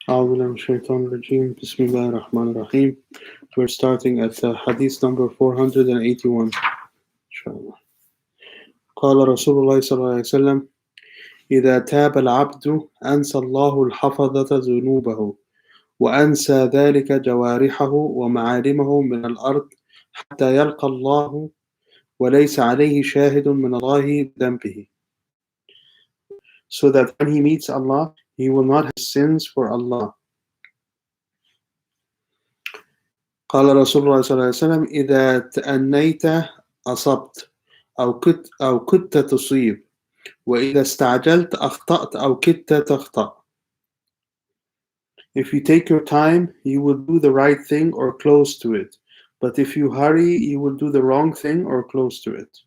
We're starting at Hadith number 481. Inshallah. قال رسول الله صلى الله عليه وسلم: إذا تاب العبد أنسى الله الحفظة ذنوبه وأنسى ذلك جوارحه ومعالمه من الأرض حتى يلقى الله وليس عليه شاهد من الله بذنبه. So that when he meets Allah, he will not have sins for Allah. قال رسول الله صلى الله عليه وسلم: إذا تأنيت أصبت أو كدت تصيب وإذا استعجلت أخطأت أو كدت تخطأ. If you take your time, you will do the right thing or close to it. But if you hurry, you will do the wrong thing or close to it.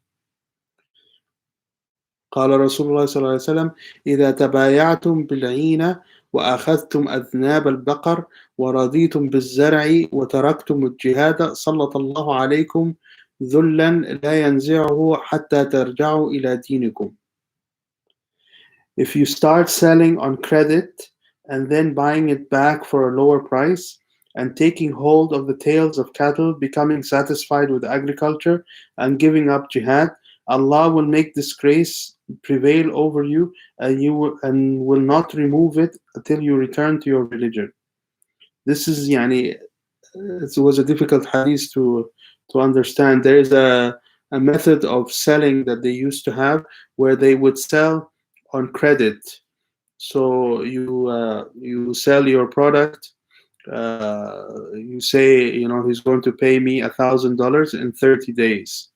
قال رسول الله صلى الله عليه وسلم: إذا تبايعتم بالعينة وأخذتم أذناب البقر ورضيتم بالزرع وتركتم الجهاد سلط الله عليكم ذلا لا ينزعه حتى ترجعوا إلى دينكم. If you start selling on credit and then buying it back for a lower price and taking hold of the tails of cattle, becoming satisfied with agriculture and giving up jihad, Allah will make disgrace prevail over you, and will not remove it until you return to your religion. This is it was a difficult hadith to understand. There is a method of selling that they used to have where they would sell on credit. So you sell your product. You say, he's going to pay me $1,000 in 30 days.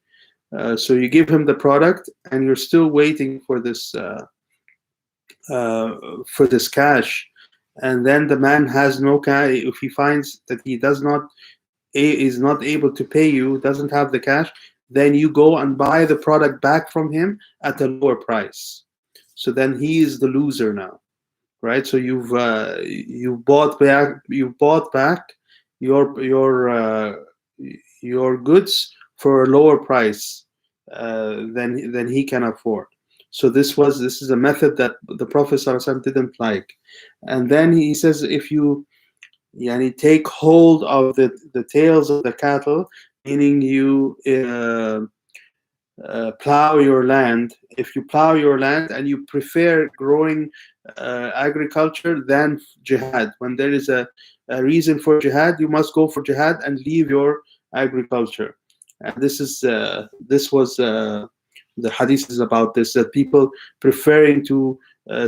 So you give him the product, and you're still waiting for this cash. And then the man has no cash. If he finds that he is not able to pay you, doesn't have the cash, then you go and buy the product back from him at a lower price. So then he is the loser now, right? So you bought back your goods for a lower price than he can afford. So this is a method that the Prophet ﷺ didn't like. And then he says, if you take hold of the tails of the cattle, meaning you plow your land. If you plow your land and you prefer growing agriculture than jihad, when there is a reason for jihad, you must go for jihad and leave your agriculture. And this was the hadith is about this, that people preferring to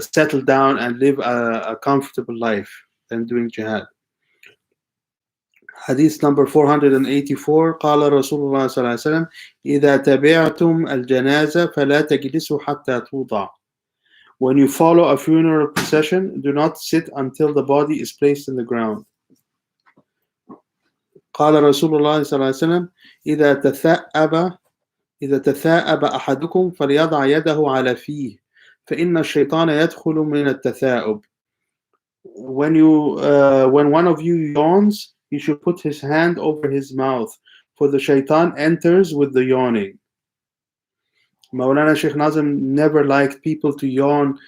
settle down and live a comfortable life than doing jihad. Hadith number 484. قال رسول الله صلى الله عليه وسلم: إذا تبعتم الجنازة فلا تجلسوا حتى توضع. When you follow a funeral procession, do not sit until the body is placed in the ground. قال رسول الله صلى الله عليه وسلم: إذا تثاءب أحدكم فليضع يده على فيه فإن الشيطان يدخل من التثاؤب. When one of you yawns, he should put his hand over his mouth, for the shaitan enters with the yawning. Maulana Sheikh Nazim never liked people to yawn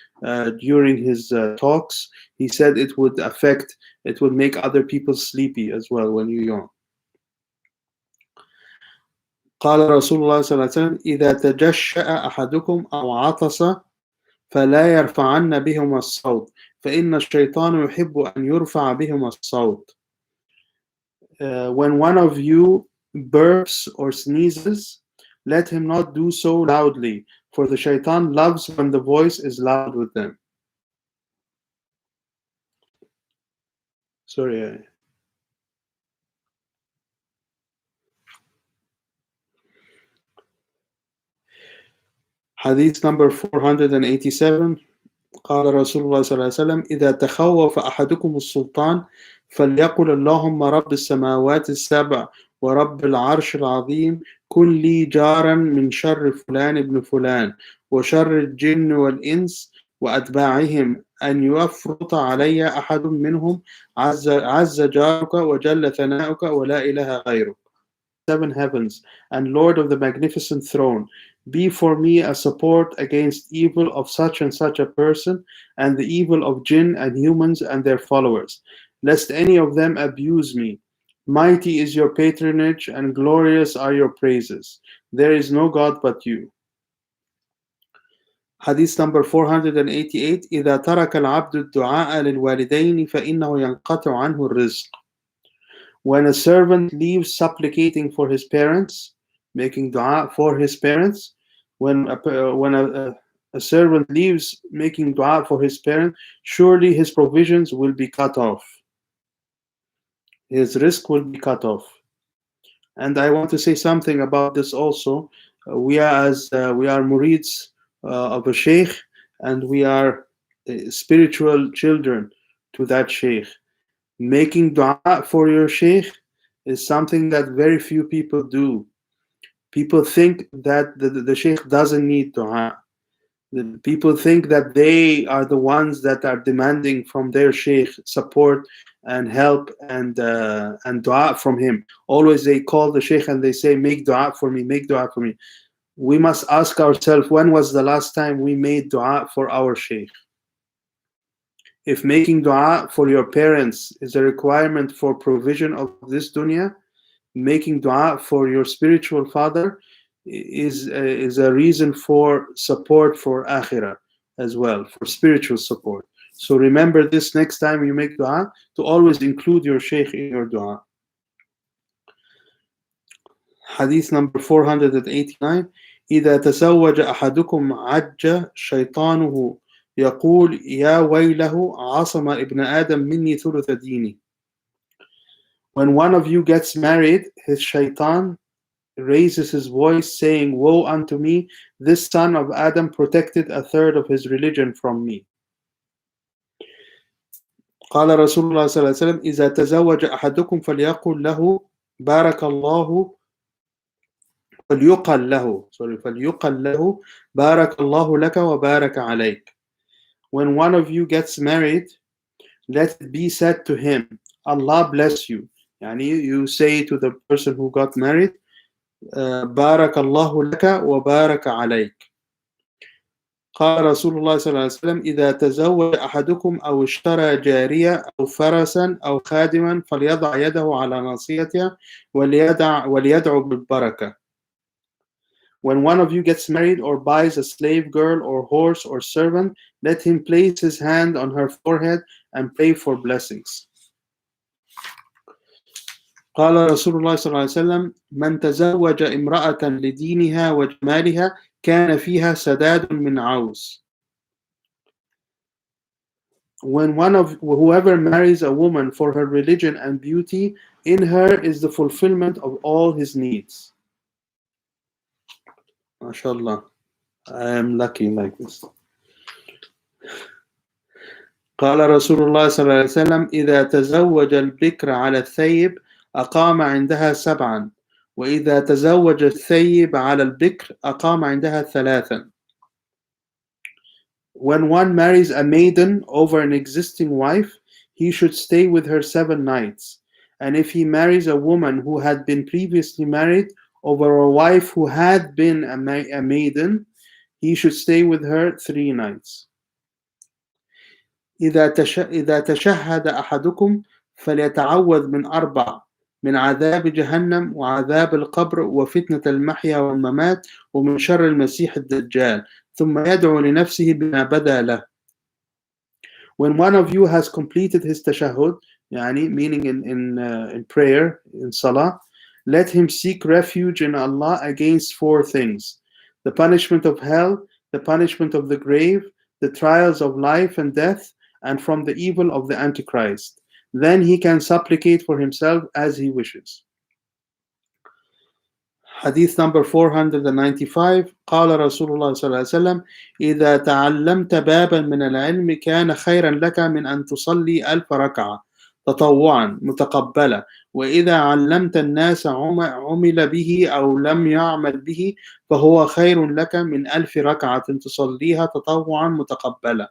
during his talks. He said it would make other people sleepy as well when you yawn. قال رسول الله صلى الله عليه وسلم: إذا تجشأ أحدكم أو عطس فلا يرفعن بهما الصوت فإن الشيطان يحب أن يرفع بهما الصوت. When one of you burps or sneezes, let him not do so loudly, for the shaitan loves when the voice is loud with them. Sorry. Hadith number 487. قال رسول الله صلى الله عليه وسلم: إذا تخوف أحدكم السلطان فليقل اللهم رب السماوات السبع ورب العرش العظيم كن لي جارا من شر فلان ابن فلان وشر الجن والإنس وأتباعهم أن يفرط علي أحد منهم عز جارك وجل ثناؤك ولا إله غيرك. 7 heavens, and Lord of the magnificent throne, Be for me a support against evil of such and such a person, and the evil of jinn and humans and their followers, lest any of them abuse me. Mighty is your patronage, and glorious are your praises. There is no God but you. Hadith number 488. إذا ترك العبد الدعاء للوالدين فإنه ينقطع عنه الرزق. When a servant leaves supplicating for his parents, making dua for his parents, when a servant leaves making dua for his parents, surely his provisions will be cut off. His risk will be cut off. And I want to say something about this also. We are murids of a sheikh, and we are spiritual children to that sheikh. Making dua for your sheikh is something that very few people do. People think that the sheikh doesn't need dua. People think that they are the ones that are demanding from their sheikh support and help and dua from him. Always they call the sheikh and they say, make dua for me, make dua for me. We must ask ourselves, when was the last time we made dua for our sheikh? If making dua for your parents is a requirement for provision of this dunya, making dua for your spiritual father is a reason for support for akhirah as well, for spiritual support. So remember this next time you make dua, to always include your sheikh in your dua. Hadith number 489. إذا تزوج أحدكم عج شيطانه يقول يا ويله عصم ابن آدم مني ثلث ديني. When one of you gets married, his shaitan raises his voice saying, woe unto me, this son of Adam protected a third of his religion from me. قال رسول الله صلى الله عليه وسلم إذا تزوج أحدكم فليقل له بارك الله فليقل له بارك الله لك وبارك عليك. When one of you gets married, let it be said to him, Allah bless you. Yani you say to the person who got married, بارك الله لك وبارك عليك. قال رسول الله صلى الله عليه وسلم إذا تزوج أحدكم أو اشترى جارية أو فرسا أو خادما فليضع يده على ناصيتها وليدعو بالبركة. When one of you gets married or buys a slave girl or horse or servant, let him place his hand on her forehead and pray for blessings. قال رسول الله صلى الله عليه وسلم من تزوج امرأة لدينها وجمالها كان فيها سداد من عوز. When whoever marries a woman for her religion and beauty, in her is the fulfillment of all his needs. MashaAllah, I am lucky like this. قال رسول الله صلى الله عليه وسلم إذا تزوج البكر على الثيب أقام عندها 7 وإذا تزوج الثيب على البكر أقام عندها 3. When one marries a maiden over an existing wife, he should stay with her 7 nights. And if he marries a woman who had been previously married over a wife who had been a maiden, he should stay with her 3 nights. إذا تشهد أحدكم فليتعوذ من 4 من عذاب جهنم وعذاب القبر وفتنة المحيا والممات ومن شر المسيح الدجال ثم يدعو لنفسه بما بدا له. When one of you has completed his tashahhud, meaning in prayer, in salah, let him seek refuge in Allah against 4 things: the punishment of hell, the punishment of the grave, the trials of life and death, and from the evil of the Antichrist. Then he can supplicate for himself as he wishes. Hadith number 495. قال رسول الله صلى الله عليه وسلم إذا تعلمت بابا من العلم كان خيرا لك من أن تصلي 1000 ركعة تطوعا متقبلة وإذا علمت الناس عمل به أو لم يعمل به فهو خير لك من 1000 ركعة تصليها تطوعا متقبلة.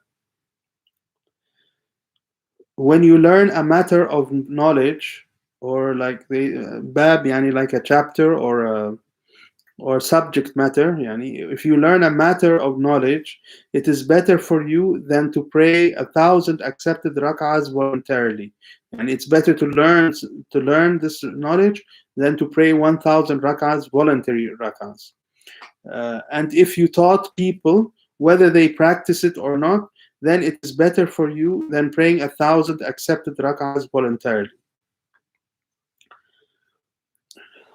When you learn a matter of knowledge, or like the bab, like a chapter or or subject matter. Yani, if you learn a matter of knowledge, it is better for you than to pray 1,000 accepted rak'ahs voluntarily. And it's better to learn this knowledge than to pray 1,000 rak'ahs, voluntary rak'ahs. And if you taught people, whether they practice it or not, then it is better for you than praying 1,000 accepted rak'ahs voluntarily.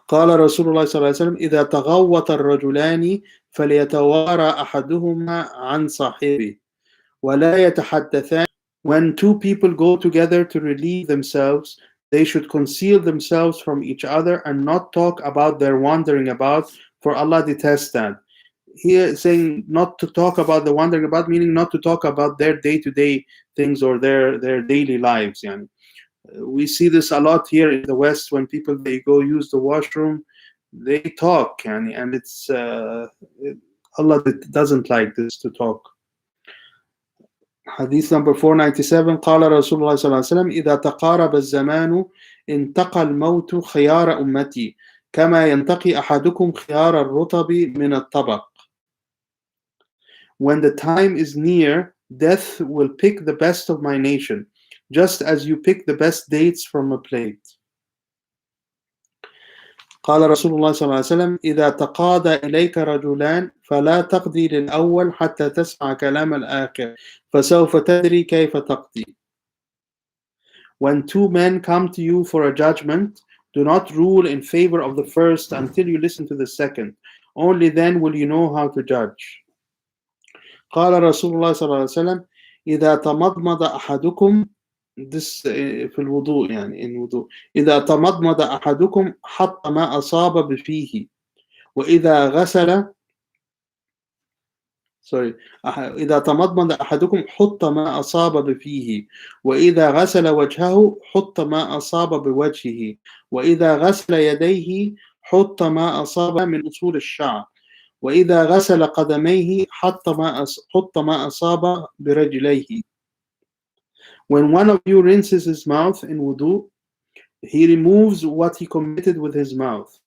قال رسول الله صلى الله عليه وسلم إذا تغوط الرجلان فليتوارى أحدهما عن صاحبه ولا يتحدثان. When two people go together to relieve themselves, they should conceal themselves from each other and not talk about their wandering about, for Allah detests that. Here saying not to talk about the wandering about, meaning not to talk about their day-to-day things or their daily lives. Yani. We see this a lot here in the West when people, they go use the washroom, they talk, and it's Allah doesn't like this to talk. Hadith number 497. قال رسول الله صلى الله عليه وسلم إذا تقارب الزمان انتقى الموت خيار أمتي كما ينتقي أحدكم خيار الرطب من الطبق. When the time is near, death will pick the best of my nation, just as you pick the best dates from a plate. قال رسول الله صلى الله عليه وسلم إذا تقاضى إليك رجلان فلا تقضي للأول حتى تسمع كلام الآخر فسوف تدري كيف تقضي. When two men come to you for a judgment, do not rule in favor of the first until you listen to the second. Only then will you know how to judge. قال رسول الله صلى الله عليه وسلم إذا تمضمض أحدكم this في الوضوء يعني in وضوء إذا تمضمض أحدكم حط ما أصاب بفيه وإذا غسل إذا تمضمض أحدكم حط ما أصاب بفيه وإذا غسل وجهه حط ما أصاب بوجهه وإذا غسل يديه حط ما أصاب من أصول الشعر وإذا غسل قدميه حط ما أصاب برجليه. When one of you rinses his mouth in wudu, he removes what he committed with his mouth,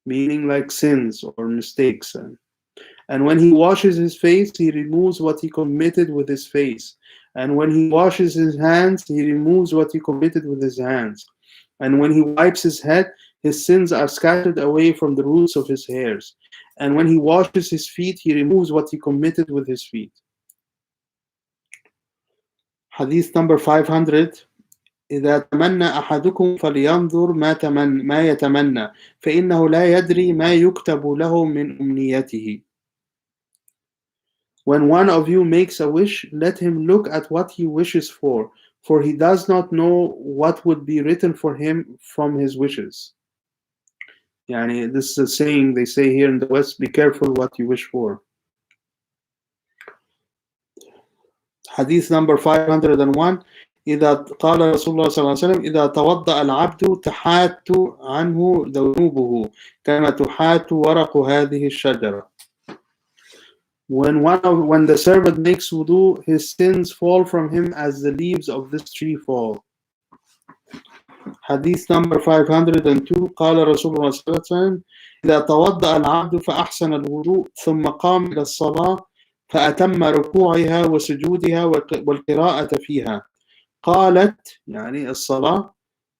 meaning like sins or mistakes. And when he washes his face, he removes what he committed with his face. And when he washes his hands, he removes what he committed with his hands. And when he wipes his head, his sins are scattered away from the roots of his hairs. And when he washes his feet, he removes what he committed with his feet. Hadith number 500. إذا تمنى أحدكم فلينظر ما يتمنى فإنه لا يدري ما يكتب له من أمنيته. When one of you makes a wish, let him look at what he wishes for he does not know what would be written for him from his wishes. Yani, this is a saying they say here in the West, be careful what you wish for. Hadith number 501. إذا قال رسول الله صلى الله عليه وسلم إذا توضأ العبد تحات عنه ذنوبه كما تحات ورق هذه الشجرة. When the servant makes wudu, his sins fall from him as the leaves of this tree fall. Hadith number 502. قال رسول الله صلى الله عليه وسلم إذا توضأ العبد فأحسن الوضوء ثم قام إلى الصلاة فأتم ركوعها وسجودها والقراءة فيها قالت يعني الصلاة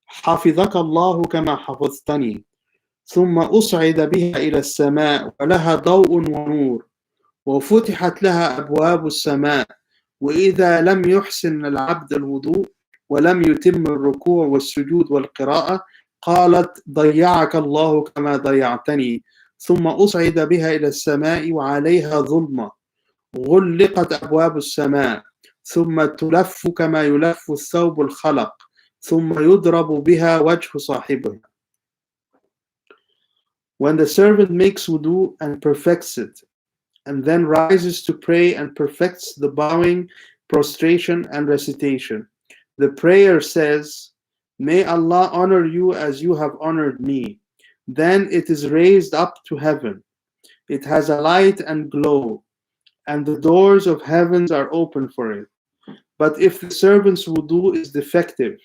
حفظك الله كما حفظتني ثم أصعد بها إلى السماء ولها ضوء ونور وفتحت لها أبواب السماء وإذا لم يحسن العبد الوضوء ولم يتم الركوع والسجود والقراءة قالت ضيعك الله كما ضيعتني ثم أصعد بها إلى السماء وعليها ظلمة غلقت أبواب السماء ثم تلف كما يلف الثوب الخلق ثم يضرب بها وجه صاحبها. When the servant makes wudu and perfects it, and then rises to pray and perfects the bowing, prostration, and recitation, the prayer says, may Allah honor you as you have honored me. Then it is raised up to heaven. It has a light and glow, and the doors of heavens are open for it. But if the servant's wudu is defective,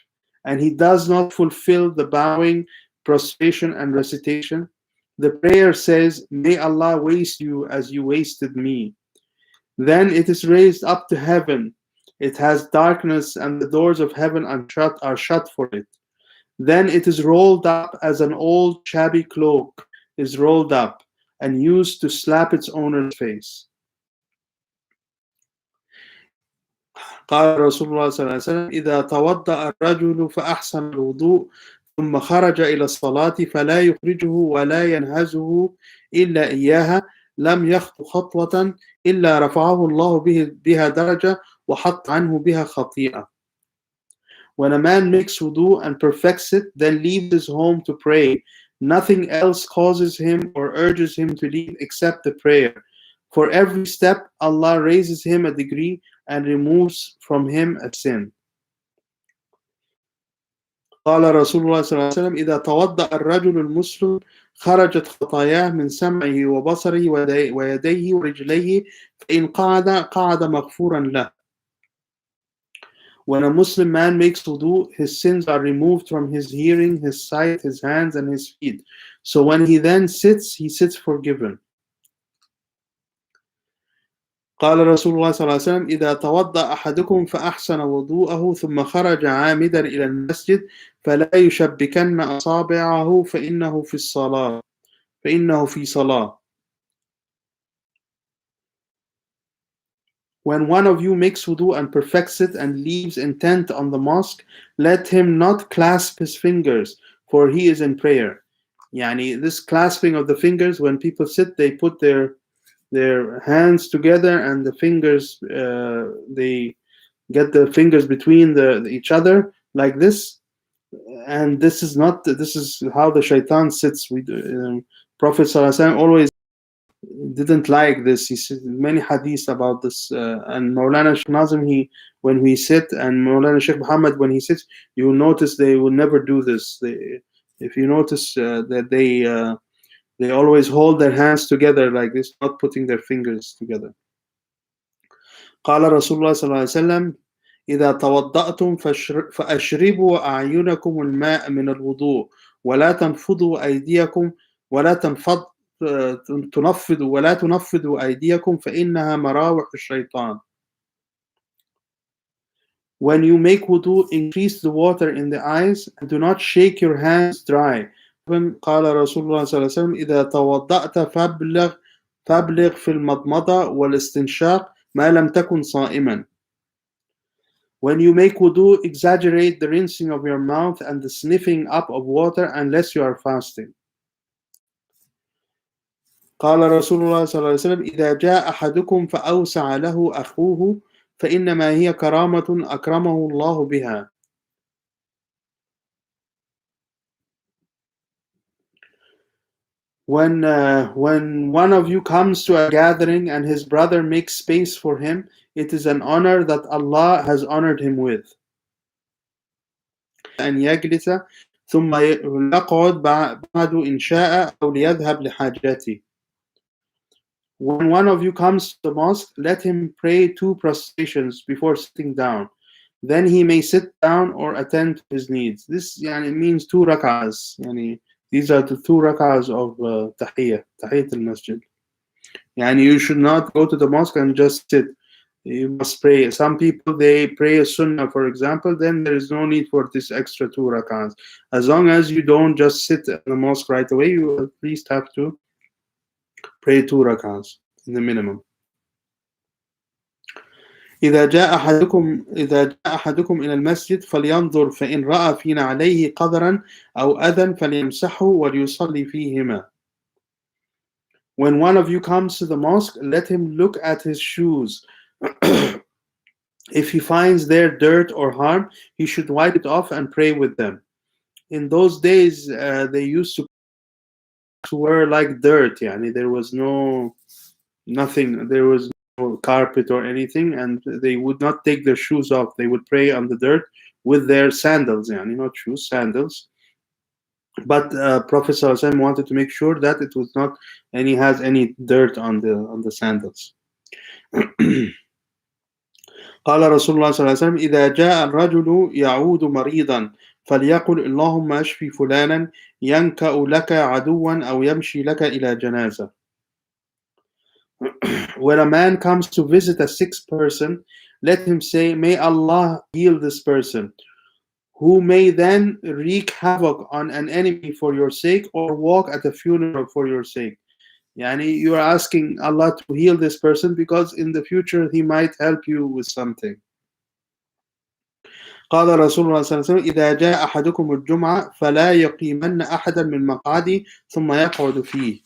and he does not fulfill the bowing, prostration, and recitation, The prayer says, "May Allah waste you as you wasted me." Then it is raised up to heaven. It has darkness, and the doors of heaven are shut for it. Then it is rolled up as an old shabby cloak is rolled up and used to slap its owner's face. قال رسول الله صلى الله عليه وسلم: إذا توضأ الرجل فأحسن الوضوء ثم خرج إلى الصلاة فلا يخرجه ولا ينهزه إلا إياها لم يخطو خطوة إلا رفعه الله بها درجة وحط عنه بها خطيئة. When a man makes wudu and perfects it, then leaves his home to pray, nothing else causes him or urges him to leave except the prayer. For every step, Allah raises him a degree and removes from him a sin. قال رسول الله صلى الله عليه وسلم: إذا توضأ الرجل المسلم خرجت خطاياه من سمعه وبصره ويديه ورجليه فإن قعد مغفورا له. When a Muslim man makes wudu, his sins are removed from his hearing, his sight, his hands, and his feet. So when he then sits, he sits forgiven. قال رسول الله صلى الله عليه وسلم: إذا توضأ أحدكم فأحسن وضوءه ثم خرج عامدا إلى المسجد فلا يشبكن أصابعه فإنه في صلاة. When one of you makes wudu and perfects it and leaves intent on the mosque, let him not clasp his fingers, for he is in prayer. Yani, this clasping of the fingers, when people sit, they put their hands together and the fingers, they get the fingers between each other like this. And this is how the shaitan sits. Prophet ﷺ always didn't like this. He said many hadiths about this. And Maulana Sheikh Nazim, when we sit, and Maulana Sheikh Muhammad, when he sits, you will notice they will never do this. If you notice that they always hold their hands together like this, not putting their fingers together. قال رسول الله صلى الله عليه وسلم: إذا توضأتم فأشربوا أعينكم الماء من الوضوء ولا تنفضوا أيديكم ولا تنفضوا أيديكم فإنها مراوح الشيطان. When you make wudu, increase the water in the eyes and do not shake your hands dry. قال رسول الله صلى الله عليه وسلم: إذا توضأت فابلغ في المضمضة والاستنشاق ما لم تكن صائما. When you make wudu, exaggerate the rinsing of your mouth and the sniffing up of water unless you are fasting. قال رسول الله صلى الله عليه وسلم: إذا جاء أحدكم فأوسع له أخوه فإنما هي كرامة أكرمه الله بها. When one of you comes to a gathering and his brother makes space for him, it is an honor that Allah has honored him with. أن يجلس ثم يقعد بعد إن شاء أو ليذهب لحاجته. When one of you comes to the mosque, let him pray 2 prostrations before sitting down. Then he may sit down or attend to his needs. This means 2 rak'ahs. These are the 2 rak'ahs of tahiyyat al-masjid. You should not go to the mosque and just sit. You must pray. Some people, they pray a sunnah, for example, then there is no need for this extra 2 rak'ahs. As long as you don't just sit in the mosque right away, you at least have to pray 2 rak'ahs in the minimum. إذا جاء أحدكم إلى المسجد فلينظر فإن رأى في نعليه قدرا أو أذى فليمسحه وليصلي فيهما. When one of you comes to the mosque, let him look at his shoes. If he finds there dirt or harm, he should wipe it off and pray with them. In those days, they used to wear like dirt. There was nothing. There was no carpet or anything, and they would not take their shoes off. They would pray on the dirt with their sandals. Not shoes, sandals. But Prophet ﷺ wanted to make sure that it was not has any dirt on the sandals. قال رسول الله صلى الله عليه وسلم: إذا جاء الرجل يعود مريضا فليقل اللهم اشفي فلانا ينكأ لك عدوا أو يمشي لك إلى جنازة. When a man comes to visit a sick person, let him say, may Allah heal this person, who may then wreak havoc on an enemy for your sake or walk at a funeral for your sake. Yani you are asking Allah to heal this person because in the future he might help you with something. قال رسول الله صلى الله عليه وسلم إذا جاء أحدكم الجمعة فلا يقيمن أحدا من مقعده ثم يقعد فيه.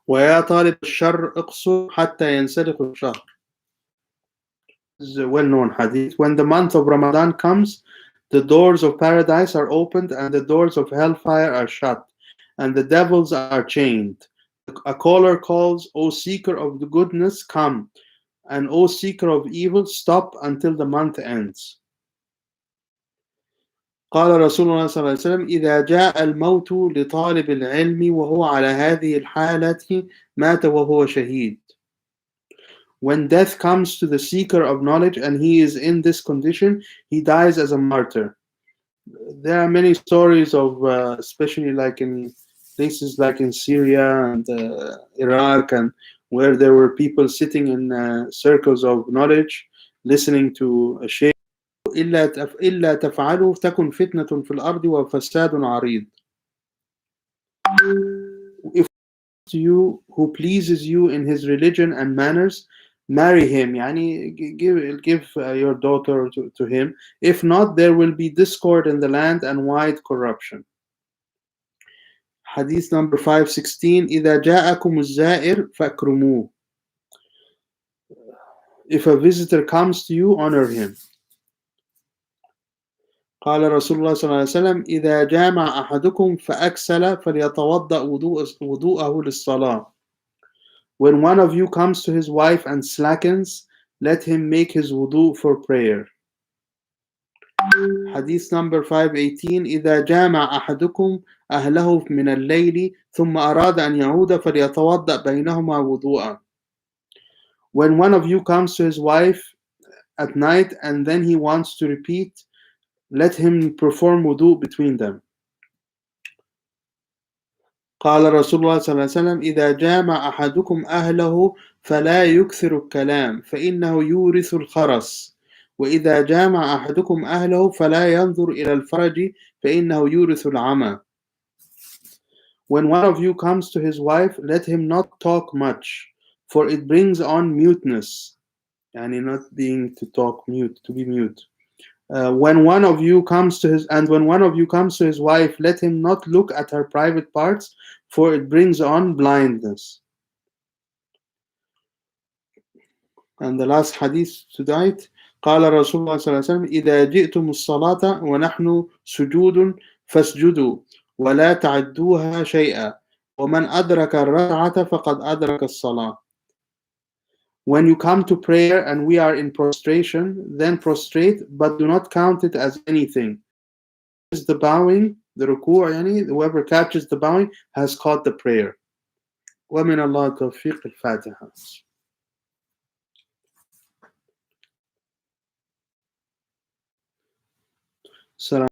ويا طالب الشر اقصر حتى ينسلخ الشهر. This is a well-known hadith. When the month of Ramadan comes, the doors of paradise are opened and the doors of hellfire are shut, and the devils are chained. A caller calls, O seeker of the goodness, come, and O seeker of evil, stop until the month ends. قال رسول الله صلى الله عليه وسلم إذا جاء الموت لطالب العلم وهو على هذه الحالة مات وهو شهيد. When death comes to the seeker of knowledge and he is in this condition, he dies as a martyr. There are many stories of, especially like in places like in Syria and Iraq, and where there were people sitting in circles of knowledge, listening to a shaykh. إلا تفعلوا تكن فتنة في الأرض وفساد عريض. If to you who pleases you in his religion and manners, marry him. Yani give your daughter to him. If not, there will be discord in the land and wide corruption. Hadith number 516. إذا جاءكم الزائر فأكرموه. If a visitor comes to you, honor him. قال رسول الله صلى الله عليه وسلم إذا جامع أحدكم فأكسل فليتوضأ وضوءه للصلاة. When one of you comes to his wife and slackens, let him make his wudu for prayer. Hadith number 518 إذا جامع أحدكم أهله من الليل ثم أراد أن يعود فليتوضأ بينهما وضوءا. When one of you comes to his wife at night and then he wants to repeat, let him perform wudu between them. قال رسول الله صلى الله عليه وسلم إذا جامع أحدكم أهله فلا يكثر الكلام فإنه يورث الخرس وإذا جامع أحدكم أهله فلا ينظر إلى الفرج فإنه يورث العمى. When one of you comes to his wife, let him not talk much, for it brings on muteness. Yani not being to talk mute, to be mute. When one of you comes to his wife, let him not look at her private parts, for it brings on blindness. And the last hadith tonight, قال رسول الله صلى الله عليه وسلم إذا جئتم الصلاة ونحن سجود فاسجدوا ولا تعدوها شيئا ومن أدرك الركعة فقد أدرك الصلاة. When you come to prayer and we are in prostration, then prostrate, but do not count it as anything. The bowing, the ruku', yani, whoever catches the bowing has caught the prayer. وَمِنَ اللَّهِ التَّوْفِيقِ الْفَاتِحَةِ.